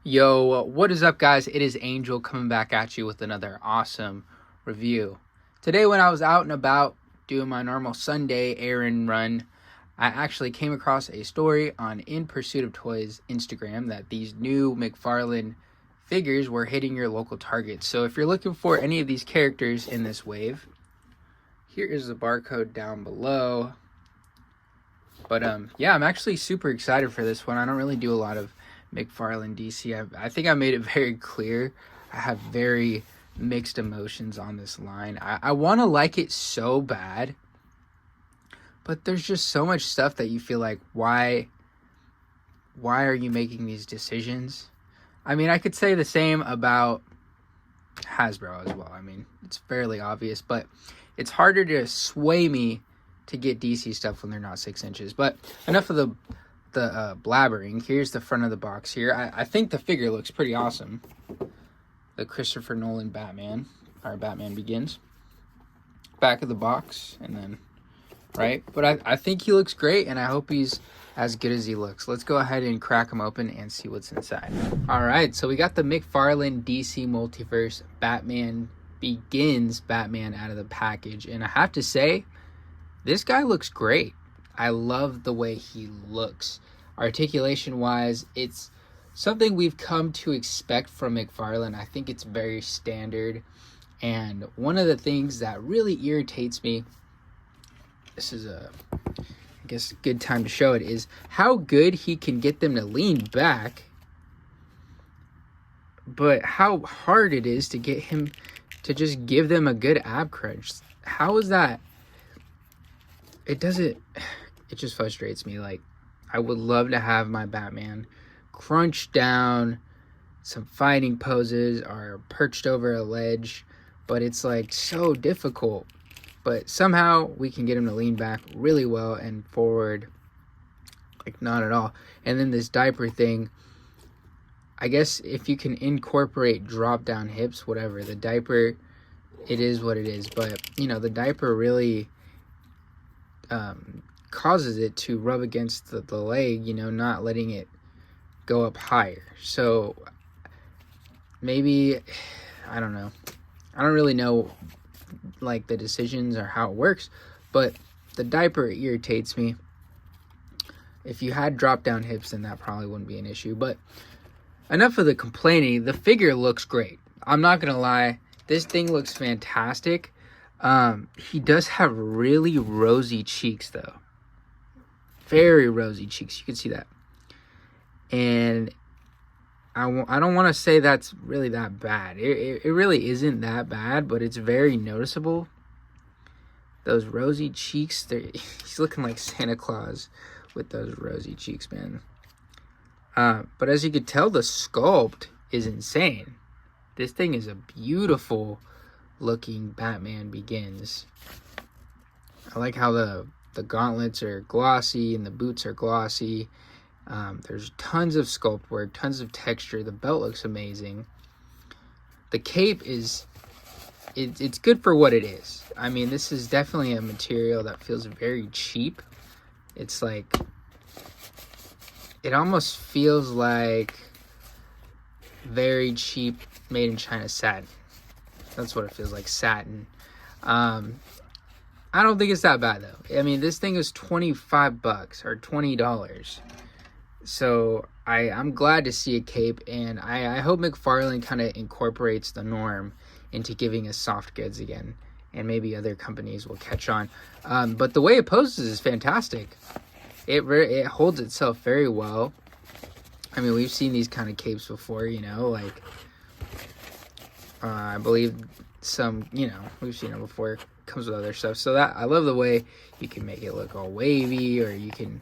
Yo, what is up, guys? It is Angel coming back at you with another awesome review. Today, when I was out and about doing my normal Sunday errand run, I actually came across a story on In Pursuit of Toys Instagram that these new Mcfarlane figures were hitting your local Target. So if you're looking for any of these characters in this wave, here is the barcode down below. But yeah, I'm actually super excited for this one. I don't really do a lot of Mcfarlane DC. I think I made it very clear. I have very mixed emotions on this line. I want to like it so bad, but there's just so much stuff that you feel like, why are you making these decisions? I mean, I could say the same about Hasbro as well. I mean, it's fairly obvious, but it's harder to sway me to get DC stuff when they're not 6 inches. But enough of the blabbering. Here's the front of the box here. I think the figure looks pretty awesome. The Christopher Nolan Batman, or Batman Begins. Back of the box, and then, right? But I think he looks great, and I hope he's as good as he looks. Let's go ahead and crack him open and see what's inside. Alright, so we got the Mcfarlane DC Multiverse Batman Begins Batman out of the package, and I have to say, this guy looks great. I love the way he looks. Articulation wise, it's something we've come to expect from Mcfarlane. I think it's very standard. And one of the things that really irritates me, this is I guess a good time to show it, is how good he can get them to lean back, but how hard it is to get him to just give them a good ab crunch. How is that? It just frustrates me. Like, I would love to have my Batman crunch down some fighting poses or perched over a ledge, but it's like so difficult. But somehow we can get him to lean back really well and forward, like not at all. And then this diaper thing, I guess if you can incorporate drop down hips, whatever, the diaper, it is what it is. But, you know, the diaper really causes it to rub against the leg, you know, not letting it go up higher. So maybe, I don't know. I don't really know like the decisions or how it works, but the diaper irritates me. If you had drop down hips, then that probably wouldn't be an issue. But enough of the complaining. The figure looks great. I'm not gonna lie. This thing looks fantastic. He does have really rosy cheeks though. Very rosy cheeks. You can see that. And I don't want to say that's really that bad. It really isn't that bad, but it's very noticeable. Those rosy cheeks, he's looking like Santa Claus with those rosy cheeks, man. But as you could tell, the sculpt is insane. This thing is a beautiful looking Batman Begins. I like how the gauntlets are glossy and the boots are glossy. There's tons of sculpt work, tons of texture. The belt looks amazing. The cape is, it's good for what it is. I mean, this is definitely a material that feels very cheap. It's like, it almost feels like very cheap made in China satin. That's what it feels like, satin. I don't think it's that bad though. I mean, this thing is $25 or $20. So I'm glad to see a cape, and I hope Mcfarlane kind of incorporates the norm into giving us soft goods again, and maybe other companies will catch on. But the way it poses is fantastic. It holds itself very well. I mean, we've seen these kind of capes before, you know, like I believe some, you know, we've seen them before. It comes with other stuff. So that, I love the way you can make it look all wavy, or you can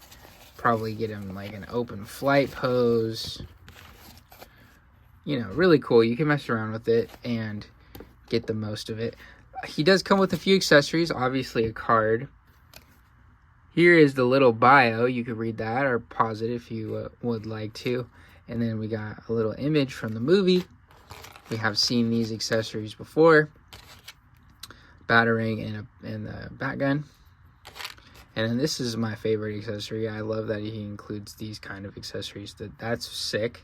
probably get him like an open flight pose. You know, really cool. You can mess around with it and get the most of it. He does come with a few accessories, obviously a card. Here is the little bio. You could read that or pause it if you would like to. And then we got a little image from the movie. We have seen these accessories before. Batarang and the bat gun. And then this is my favorite accessory. I love that he includes these kind of accessories. That's sick.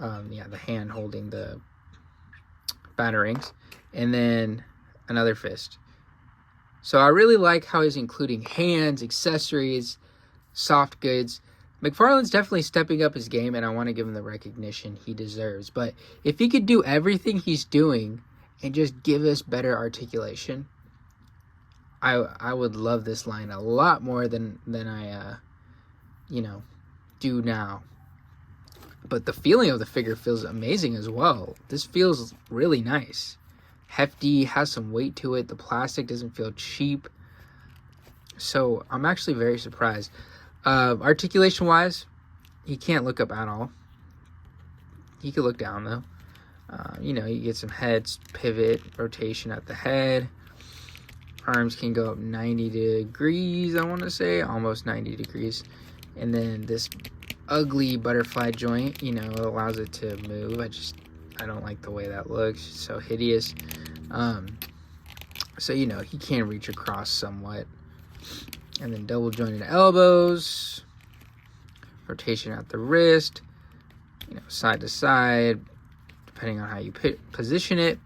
Yeah, the hand holding the batarangs, and then another fist. So I really like how he's including hands, accessories, soft goods. McFarlane's definitely stepping up his game, and I want to give him the recognition he deserves. But if he could do everything he's doing and just give us better articulation, I would love this line a lot more than I do now. But the feeling of the figure feels amazing as well. This feels really nice. Hefty, has some weight to it. The plastic doesn't feel cheap. So I'm actually very surprised. Articulation wise, he can't look up at all. He could look down though. You get some head pivot, rotation at the head. Arms can go up 90 degrees, I want to say, almost 90 degrees. And then this ugly butterfly joint, allows it to move. I don't like the way that looks. It's so hideous. So he can reach across somewhat. And then double jointed elbows, rotation at the wrist, side to side, depending on how you position it.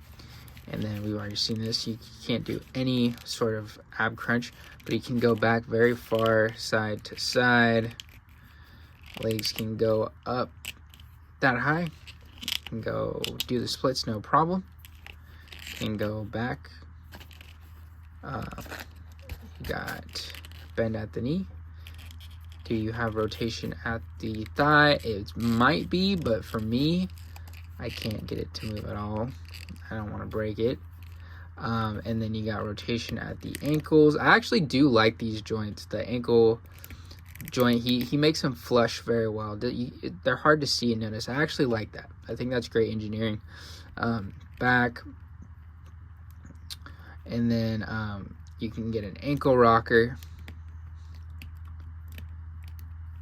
And then we've already seen this. You can't do any sort of ab crunch, but you can go back very far, side to side. Legs can go up that high. You can go do the splits, no problem. Can go back. You got bend at the knee. Do you have rotation at the thigh? It might be, but for me, I can't get it to move at all. I don't want to break it. And then you got rotation at the ankles. I actually do like these joints. The ankle joint, he makes them flush very well. They're hard to see and notice. I actually like that. I think that's great engineering. Back. And then you can get an ankle rocker.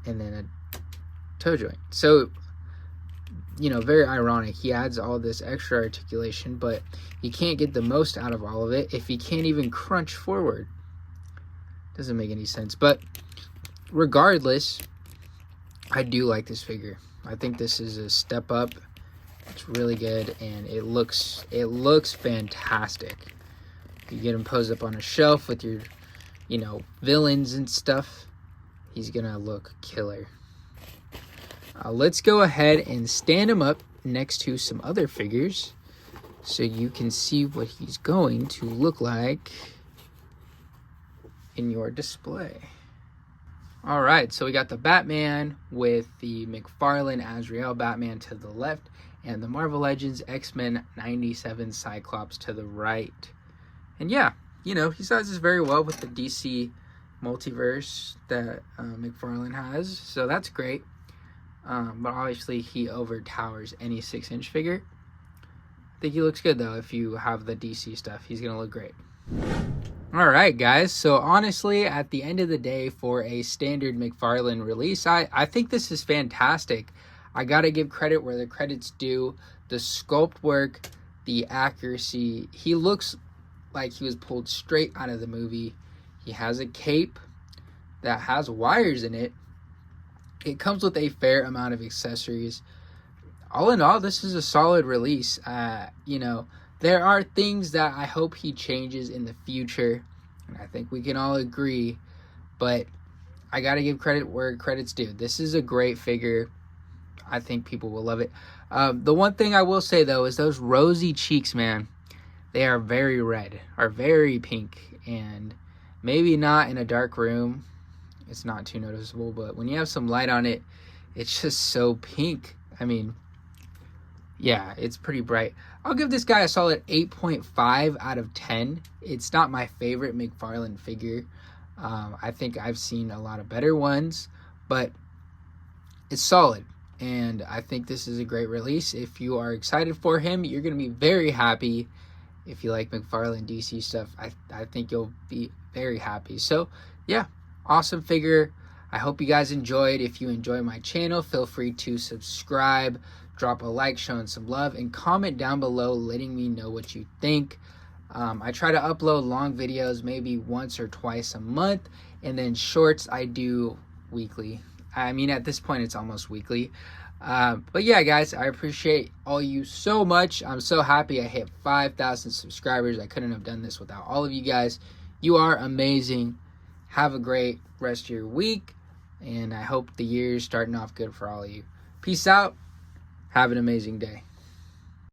And then a toe joint. So, very ironic. He adds all this extra articulation, but he can't get the most out of all of it if he can't even crunch forward. Doesn't make any sense. But regardless, I do like this figure. I think this is a step up. It's really good, and it looks fantastic. You get him posed up on a shelf with your, villains and stuff. He's gonna look killer. Let's go ahead and stand him up next to some other figures so you can see what he's going to look like in your display. All right, so we got the Batman with the Mcfarlane Azrael Batman to the left and the Marvel Legends X-Men 97 Cyclops to the right. And yeah, he sizes very well with the DC multiverse that McFarlane has, so that's great. But obviously he overtowers any 6-inch figure. I think he looks good though. If you have the DC stuff, he's gonna look great. All right, guys, so honestly, at the end of the day, for a standard McFarlane release, I think this is fantastic. I gotta give credit where the credit's due. The sculpt work, the accuracy, he looks like he was pulled straight out of the movie. He has a cape that has wires in it. It comes with a fair amount of accessories. All in all, this is a solid release. There are things that I hope he changes in the future, and I think we can all agree, but I gotta give credit where credit's due. This is a great figure. I think people will love it. The one thing I will say, though, is those rosy cheeks, man. They are very red, or very pink, and maybe not in a dark room. It's not too noticeable, but when you have some light on it, it's just so pink. I mean, yeah, it's pretty bright. I'll give this guy a solid 8.5 out of 10. It's not my favorite McFarlane figure. I think I've seen a lot of better ones, but it's solid. And I think this is a great release. If you are excited for him, you're going to be very happy. If you like McFarlane DC stuff, I think you'll be very happy. So, yeah, awesome figure. I hope you guys enjoyed. If you enjoy my channel, feel free to subscribe, drop a like showing some love, and comment down below letting me know what you think. I try to upload long videos maybe once or twice a month, and then shorts I do weekly. I mean, at this point, it's almost weekly. But yeah, guys, I appreciate all you so much. I'm so happy I hit 5,000 subscribers. I couldn't have done this without all of you guys. You are amazing. Have a great rest of your week, and I hope the year is starting off good for all of you. Peace out. Have an amazing day.